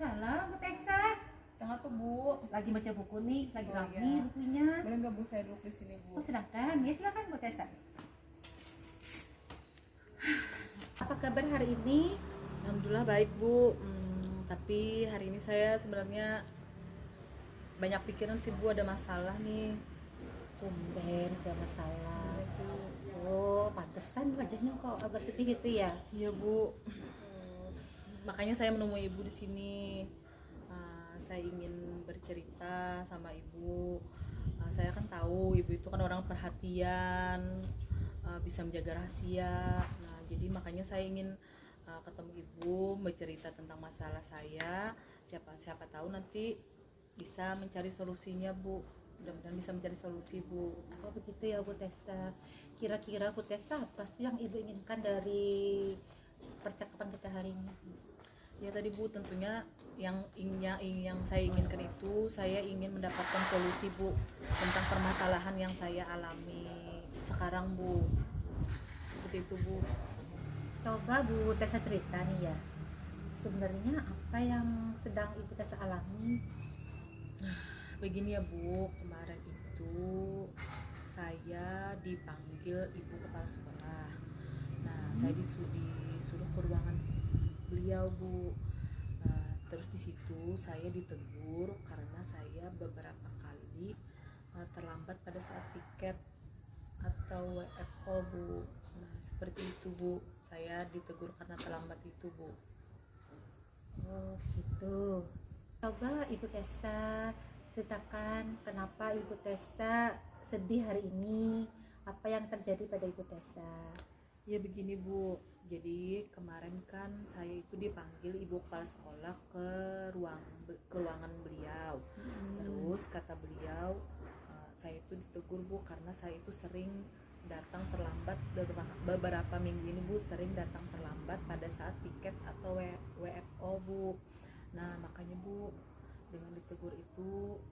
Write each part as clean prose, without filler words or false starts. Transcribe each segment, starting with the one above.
Waalaikumsalam, Bu Tessa. Tengah tuh Bu. Lagi baca buku nih, lagi Oh, rame iya. bukunya. Boleh nggak Bu saya duduk di sini Bu? Oh silakan, ya silakan Bu Tessa. Apa kabar hari ini? Alhamdulillah baik Bu. Tapi hari ini saya sebenarnya banyak pikiran sih Bu, ada masalah nih. Tumben, ada masalah. Oh, pantesan wajahnya kok agak sedih gitu ya. Iya Bu. Makanya saya menemui Ibu di sini. Saya ingin bercerita sama Ibu. Saya kan tahu Ibu itu kan orang perhatian, bisa menjaga rahasia. Nah, jadi makanya saya ingin ketemu Ibu, bercerita tentang masalah saya. Siapa tahu nanti bisa mencari solusinya Bu. Mudah-mudahan bisa mencari solusi Bu. Oh begitu ya Bu Tessa. Kira-kira Bu Tessa apa sih yang Ibu inginkan dari percakapan kita hari ini? Ya tadi Bu, tentunya yang saya inginkan itu, saya ingin mendapatkan solusi Bu tentang permasalahan yang saya alami sekarang Bu. Seperti itu Bu. Coba Bu Tessa cerita nih ya. Sebenarnya apa yang sedang Ibu Tessa alami? Begini ya Bu, kemarin itu saya dipanggil Ibu Kepala Sekolah. Nah, saya disuruh ke ruangan beliau Bu. Terus di situ saya ditegur karena saya beberapa kali terlambat pada saat piket atau WFO Bu. Nah, seperti itu Bu. Saya ditegur karena terlambat itu Bu. Oh gitu. Coba Ibu Tessa ceritakan kenapa Ibu Tessa sedih hari ini. Apa yang terjadi pada Ibu Tessa? Ya begini Bu, jadi kemarin kan saya itu dipanggil Ibu Kepala Sekolah ke ruangan beliau. Terus kata beliau, saya itu ditegur Bu karena saya itu sering datang terlambat beberapa minggu ini Bu, sering datang terlambat pada saat piket atau WFO Bu. Nah makanya Bu, dengan ditegur itu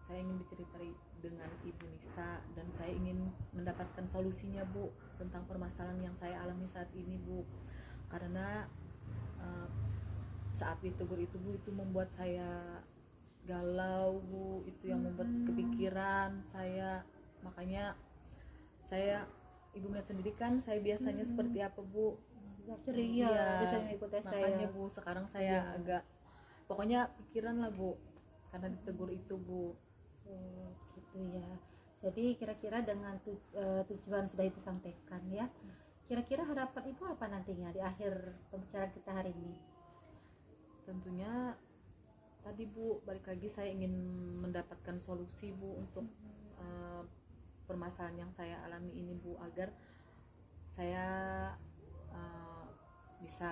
saya ingin bercerita dengan Ibu Nisa dan saya ingin mendapatkan solusinya Bu tentang permasalahan yang saya alami saat ini Bu. Karena saat ditegur itu Bu, itu membuat saya galau Bu, itu yang membuat kepikiran saya. Makanya saya, Ibu melihat sendiri kan saya biasanya seperti apa Bu. Ceria Ya, biasanya Ibu Tessa makanya ya. Bu sekarang saya agak pokoknya pikiran lah Bu karena ditegur itu Bu. Oh, gitu ya. Jadi kira-kira dengan tujuan sudah Ibu sampaikan ya. Kira-kira harapan Ibu apa nantinya di akhir pembicaraan kita hari ini? Tentunya tadi Bu, balik lagi saya ingin mendapatkan solusi Bu untuk permasalahan yang saya alami ini Bu, agar saya bisa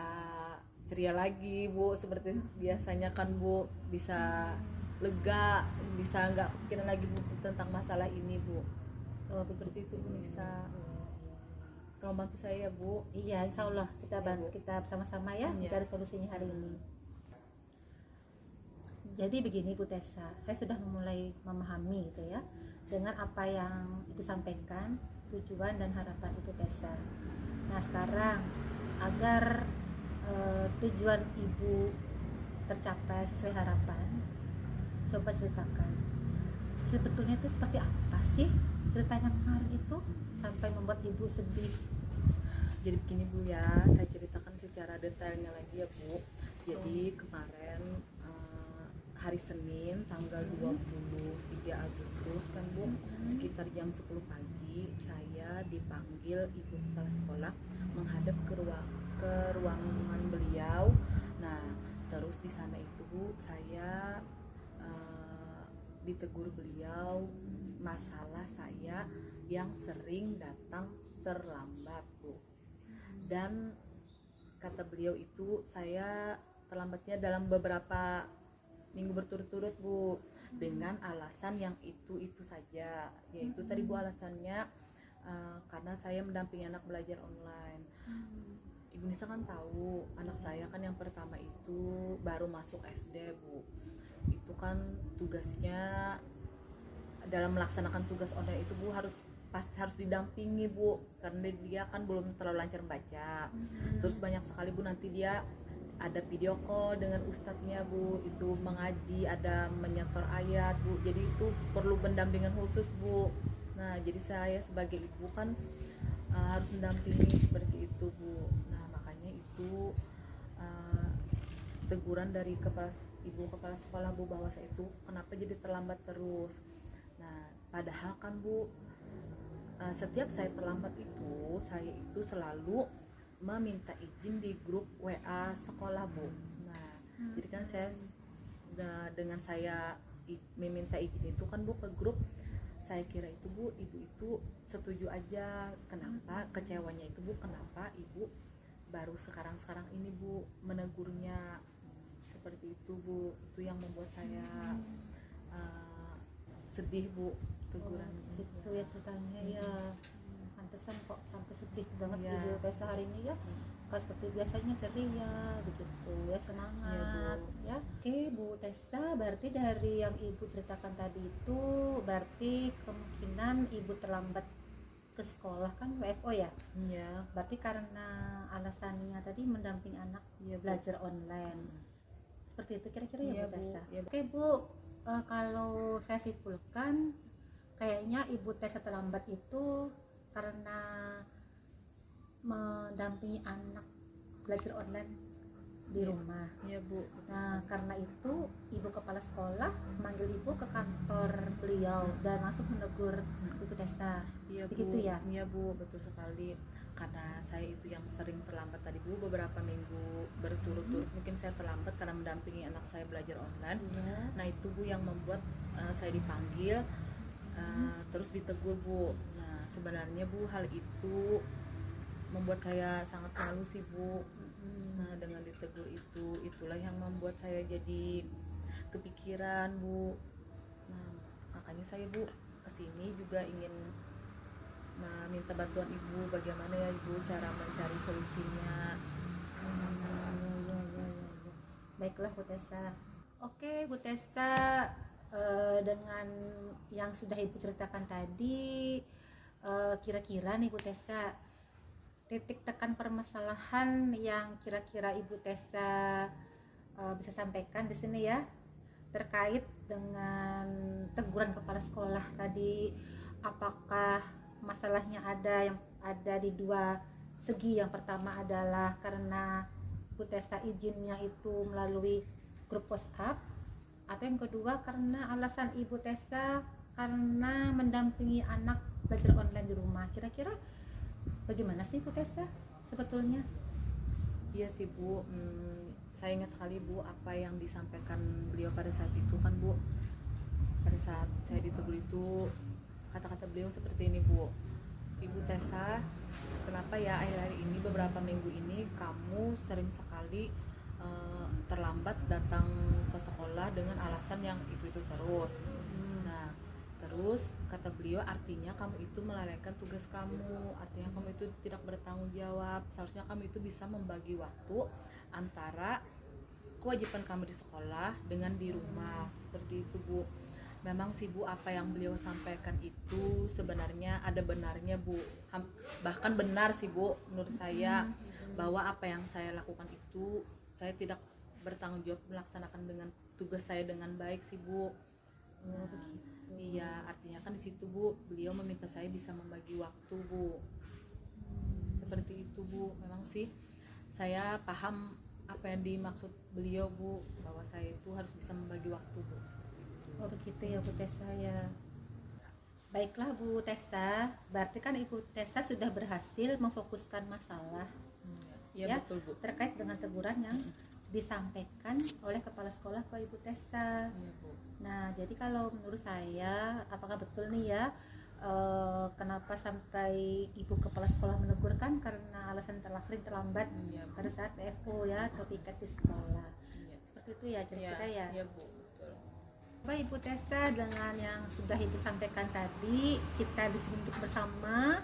ceria lagi Bu, seperti biasanya kan Bu, bisa lega, bisa nggak kepikiran lagi Bu tentang masalah ini Bu. Oh, Seperti itu Bu Nisa. Tolong bantu saya ya Bu. Iya, insya Allah kita bantu, Bu. kita bersama-sama ya Iya. mencari solusinya hari ini. Jadi begini Bu Tessa, saya sudah mulai memahami gitu ya dengan apa yang Ibu sampaikan, tujuan dan harapan Ibu Tessa. Nah sekarang agar tujuan Ibu tercapai sesuai harapan, coba ceritakan sebetulnya itu seperti apa sih ceritanya kemarin itu sampai membuat Ibu sedih. Jadi begini Bu ya, saya ceritakan secara detailnya lagi ya Bu. Jadi kemarin hari Senin tanggal 23 Agustus kan Bu, sekitar jam 10 pagi saya dipanggil Ibu Kepala Sekolah menghadap ke ruangan beliau. Nah, terus di sana itu Bu, saya ditegur beliau masalah saya yang sering datang terlambat Bu. Dan kata beliau itu saya terlambatnya dalam beberapa minggu berturut-turut Bu, dengan alasan yang itu saja, yaitu tadi Bu alasannya karena saya mendampingi anak belajar online. Ibu Nisa kan tahu anak saya kan yang pertama itu baru masuk SD Bu, itu kan tugasnya dalam melaksanakan tugas online itu Bu harus didampingi Bu, karena dia kan belum terlalu lancar membaca. Terus banyak sekali Bu nanti dia ada video call dengan ustadznya Bu, itu mengaji, ada menyetor ayat Bu, jadi itu perlu pendampingan khusus Bu. Nah jadi saya sebagai ibu kan harus mendampingi seperti itu Bu. Nah makanya itu teguran dari ibu kepala sekolah Bu, bahwa saya itu kenapa jadi terlambat terus. Nah padahal kan Bu, setiap saya terlambat itu, saya itu selalu meminta izin di grup WA sekolah Bu. Nah jadi kan saya dengan saya meminta izin itu kan Bu ke grup, saya kira itu Bu, ibu itu setuju aja. Kenapa kecewanya itu Bu, kenapa ibu baru sekarang ini Bu menegurnya seperti itu Bu. Itu yang membuat saya sedih Bu, teguran gitu ya ceritanya ya. Pantesan kok sampai sedih banget ya. Ibu Tessa hari ini ya. Kalau seperti biasanya ceria begitu ya, semangat ya. Oke Bu Tessa, berarti dari yang Ibu ceritakan tadi itu berarti kemungkinan Ibu terlambat ke sekolah kan WFO ya? Iya. Berarti karena alasannya tadi mendampingi anak belajar online. Seperti itu kira-kira ya Bu Tessa. Ya, Oke Bu, kalau saya simpulkan kayaknya Ibu Tessa terlambat itu karena mendampingi anak belajar online di rumah. Iya Bu. Nah karena itu Ibu kepala sekolah manggil Ibu ke kantor beliau dan langsung menegur Ibu Tessa. Iya begitu Bu. Ya? Iya Bu, betul sekali. Karena saya itu yang sering terlambat tadi Bu, beberapa minggu berturut-turut mungkin saya terlambat karena mendampingi anak saya belajar online. Nah itu Bu yang membuat saya dipanggil, terus ditegur Bu. Nah sebenarnya Bu, hal itu membuat saya sangat malu sih Bu. Nah dengan ditegur itulah yang membuat saya jadi kepikiran Bu. Nah makanya saya Bu kesini juga ingin meminta bantuan Ibu, bagaimana ya Ibu cara mencari solusinya. Baiklah Bu Tessa. Oke Bu Tessa, dengan yang sudah Ibu ceritakan tadi, kira-kira nih Bu Tessa, titik tekan permasalahan yang kira-kira Ibu Tessa bisa sampaikan di sini ya, terkait dengan teguran kepala sekolah tadi, apakah masalahnya ada di dua segi? Yang pertama adalah karena Bu Tessa izinnya itu melalui grup WhatsApp, atau yang kedua karena alasan Ibu Tessa karena mendampingi anak belajar online di rumah. Kira-kira bagaimana sih Bu Tessa sebetulnya? Iya sih Bu, saya ingat sekali Bu apa yang disampaikan beliau pada saat itu kan Bu. Pada saat saya ditegur itu, kata-kata beliau seperti ini Bu, Ibu Tessa, kenapa ya akhir-akhir ini beberapa minggu ini kamu sering sekali terlambat datang ke sekolah dengan alasan yang itu terus. Nah terus kata beliau, artinya kamu itu melalaikan tugas kamu, artinya kamu itu tidak bertanggung jawab. Seharusnya kamu itu bisa membagi waktu antara kewajiban kamu di sekolah dengan di rumah, seperti itu Bu. Memang sih Bu, apa yang beliau sampaikan itu sebenarnya ada benarnya Bu, bahkan benar sih Bu menurut saya, bahwa apa yang saya lakukan itu saya tidak bertanggung jawab melaksanakan dengan tugas saya dengan baik sih Bu. Iya, artinya kan di situ Bu, beliau meminta saya bisa membagi waktu Bu. Seperti itu Bu. Memang sih saya paham apa yang dimaksud beliau Bu, bahwa saya itu harus bisa membagi waktu Bu. Oh begitu ya Bu Tessa ya. Baiklah Bu Tessa, berarti kan Ibu Tessa sudah berhasil memfokuskan masalah ya, betul Bu, terkait dengan teguran yang disampaikan oleh kepala sekolah ke Ibu Tessa. Ya, Bu. Nah jadi kalau menurut saya, apakah betul nih ya, kenapa sampai Ibu kepala sekolah menegur kan karena alasan sering terlambat Ya, pada saat PFO ya, atau piket di sekolah. Ya. Seperti itu ya kira-kira ya. Ya Bu, betul. Baik Ibu Tessa, dengan yang sudah Ibu sampaikan tadi, kita di sini duduk bersama,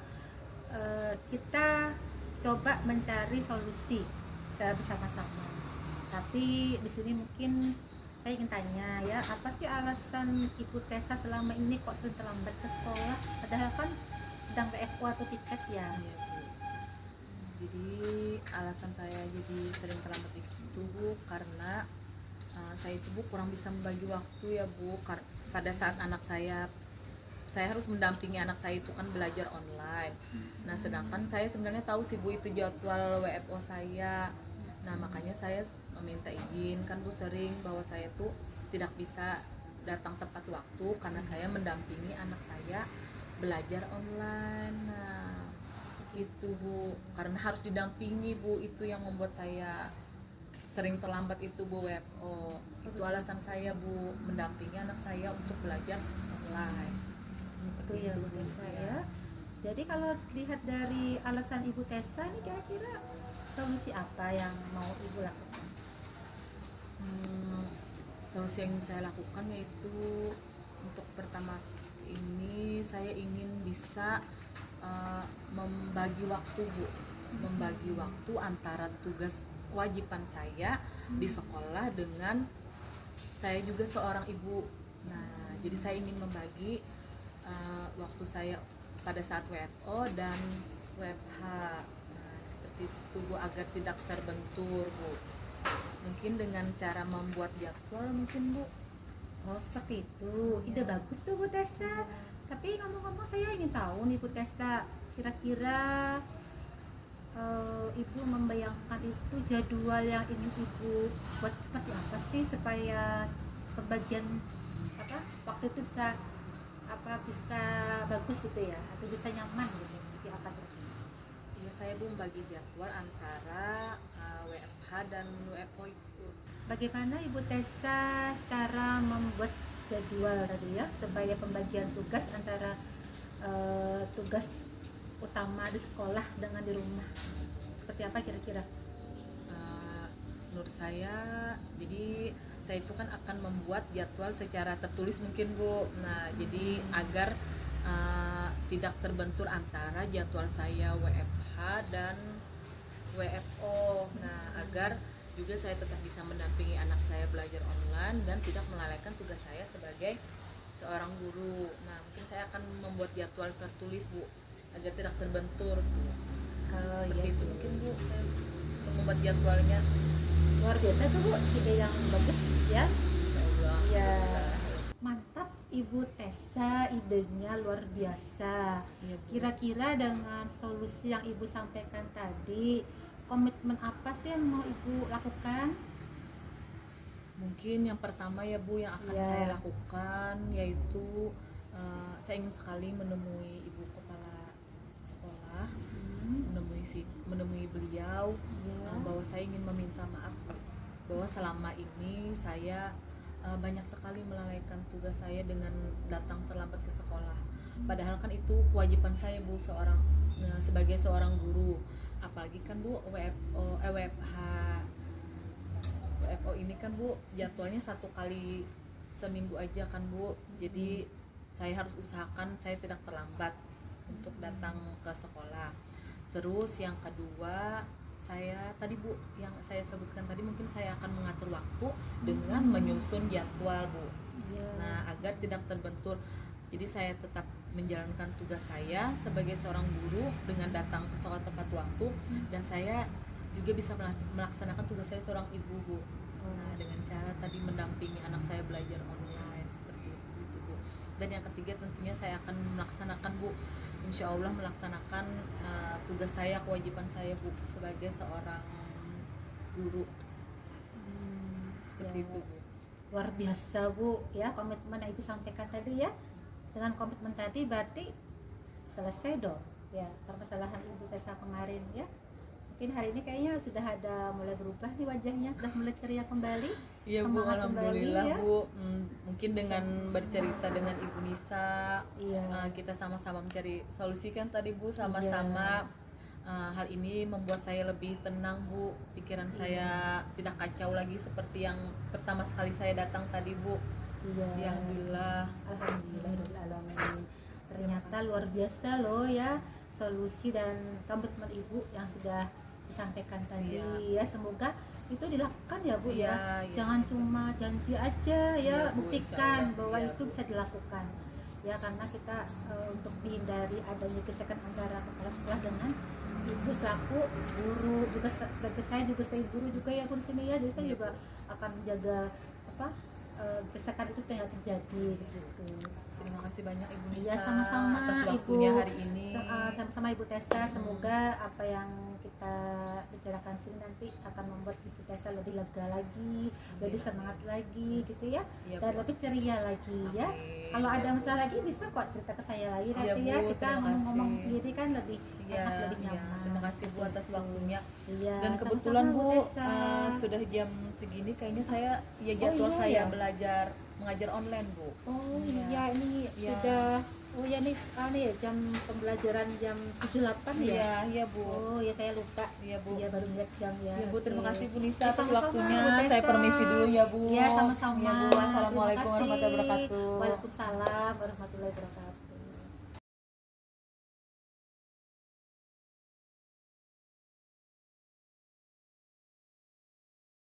kita coba mencari solusi secara bersama-sama. Tapi di sini mungkin saya ingin tanya ya, apa sih alasan Ibu Tessa selama ini kok sering terlambat ke sekolah? Padahal kan sedang WFO atau piket ya. Ya, Bu. Jadi alasan saya jadi sering terlambat itu Bu karena saya itu Bu kurang bisa membagi waktu ya Bu. Pada saat anak saya harus mendampingi anak saya itu kan belajar online. Nah sedangkan saya sebenarnya tahu sih Bu itu jadwal WFO saya. Nah makanya saya meminta izin kan Bu sering bahwa saya tuh tidak bisa datang tepat waktu karena saya mendampingi anak saya belajar online. Nah itu Bu karena harus didampingi Bu, itu yang membuat saya sering terlambat itu Bu WFO. Itu alasan saya Bu, mendampingi anak saya untuk belajar online. Itu ya Bu Tessa ya. Jadi kalau lihat dari alasan Ibu Tessa ini kira-kira solusi apa yang mau Ibu lakukan? Solusi yang ingin saya lakukan yaitu untuk pertama ini saya ingin bisa membagi waktu Bu, membagi waktu antara tugas kewajiban saya di sekolah dengan saya juga seorang ibu. Nah jadi saya ingin membagi waktu saya pada saat WFO dan WFH. Nah, seperti itu Bu agar tidak terbentur Bu. Mungkin dengan cara membuat jadwal mungkin Bu. Oh seperti itu, ide bagus tuh Bu Tessa. Tapi ngomong-ngomong saya ingin tahu nih Bu Tessa, kira-kira Ibu membayangkan itu jadwal yang ingin Ibu buat seperti apa sih supaya pembagian waktu itu bisa bagus gitu ya, atau bisa nyaman gitu, seperti apa kira-kira? Iya saya Bu membagi jadwal antara WFH dan WFO itu. Bagaimana Ibu Tessa cara membuat jadwal tadi ya supaya pembagian tugas antara tugas utama di sekolah dengan di rumah seperti apa kira-kira? Menurut saya jadi saya itu kan akan membuat jadwal secara tertulis mungkin Bu. Nah jadi agar tidak terbentur antara jadwal saya WFH dan WFO. Nah agar juga saya tetap bisa mendampingi anak saya belajar online dan tidak melalaikan tugas saya sebagai seorang guru. Nah mungkin saya akan membuat jadwal tertulis Bu agar tidak terbentur Bu. Seperti itu mungkin Bu untuk membuat jadwalnya. Luar biasa tuh Bu, ide yang bagus ya. Insyaallah. Ya mantap Ibu Tessa, idenya luar biasa. Iya, Bu. Kira-kira dengan solusi yang Ibu sampaikan tadi, komitmen apa sih yang mau Ibu lakukan? Mungkin yang pertama ya Bu yang akan saya lakukan yaitu saya ingin sekali menemui ibu kepala sekolah, menemui beliau bahwa saya ingin meminta maaf Bu, bahwa selama ini saya banyak sekali melalaikan tugas saya dengan datang terlambat ke sekolah. Padahal kan itu kewajiban saya Bu sebagai seorang guru. Apalagi kan Bu WFO ini kan Bu jadwalnya 1 kali seminggu aja kan Bu. Jadi saya harus usahakan saya tidak terlambat untuk datang ke sekolah. Terus yang kedua saya tadi Bu yang saya sebutkan tadi mungkin saya akan mengatur waktu dengan menyusun jadwal Bu. Nah agar tidak terbentur. Jadi saya tetap menjalankan tugas saya sebagai seorang guru dengan datang ke sekolah tepat waktu dan saya juga bisa melaksanakan tugas saya seorang ibu Bu. Nah dengan cara tadi mendampingi anak saya belajar online seperti itu Bu. Dan yang ketiga tentunya saya akan melaksanakan Bu, insya Allah melaksanakan tugas saya, kewajiban saya Bu sebagai seorang guru. Seperti itu Bu. Luar biasa Bu ya komitmen yang Ibu sampaikan tadi ya. Dengan komitmen tadi berarti selesai dong ya permasalahan Ibu Tessa kemarin ya. Mungkin hari ini kayaknya sudah ada mulai berubah nih wajahnya, sudah mulai ceria kembali. Iya Bu, alhamdulillah kembali, ya? Bu. Mungkin dengan bercerita dengan Ibu Nisa, kita sama-sama mencari solusi kan tadi Bu, sama-sama. Hal ini membuat saya lebih tenang Bu, pikiran saya tidak kacau lagi seperti yang pertama sekali saya datang tadi Bu. Iya. Alhamdulillah. Alhamdulillahirrahmanirrahim. Ternyata luar biasa loh ya solusi dan komitmen Ibu yang sudah disampaikan tadi ya. Semoga itu dilakukan ya Bu ya. Jangan cuma janji aja ya, buktikan bahwa itu bisa dilakukan ya, karena kita untuk menghindari adanya gesekan antara kepala sekolah dengan ibu selaku guru juga sebagai saya juga sebagai guru juga ya Bu di sini ya, jadi saya Iya, juga akan menjaga apa gesekan itu jangan terjadi gitu. Terima kasih banyak Ibu Nisa Iya sama-sama atas Ibu, waktunya hari ini. sama-sama Ibu Tessa, semoga apa yang kita bicarakan sini nanti akan membuat Ibu Tessa lebih lega lagi, lebih semangat lagi gitu ya, Iya, dan Bu. lebih ceria lagi ya. Amin. Kalau ada masalah lagi bisa kok cerita ke saya lagi Iya, nanti Bu, ya, kita terima ngomong-ngomong kasih. sendiri kan lebih Iya, enak, lebih iya. nyaman. Terima kasih Bu atas waktunya. Iya, Dan sama-sama, kebetulan Bu, Tessa. sudah jam segini kayaknya saya jadwal iya, saya ya? belajar mengajar online Bu. Oh Iya. iya, ini Iya. sudah, oh ya nih, ya jam pembelajaran jam 7.8 ya. Iya, iya Bu. Oh ya saya lupa. Iya Bu. Iya baru lihat jam ya. Ya Bu, terima Oke. kasih Bu Nisa Ya, atas sama-sama, waktunya. Bu Tessa. Saya permisi dulu ya Bu. Iya sama-sama. Ya Bu, assalamualaikum Terima kasih. warahmatullahi wabarakatuh. Waalaikumsalam warahmatullahi wabarakatuh.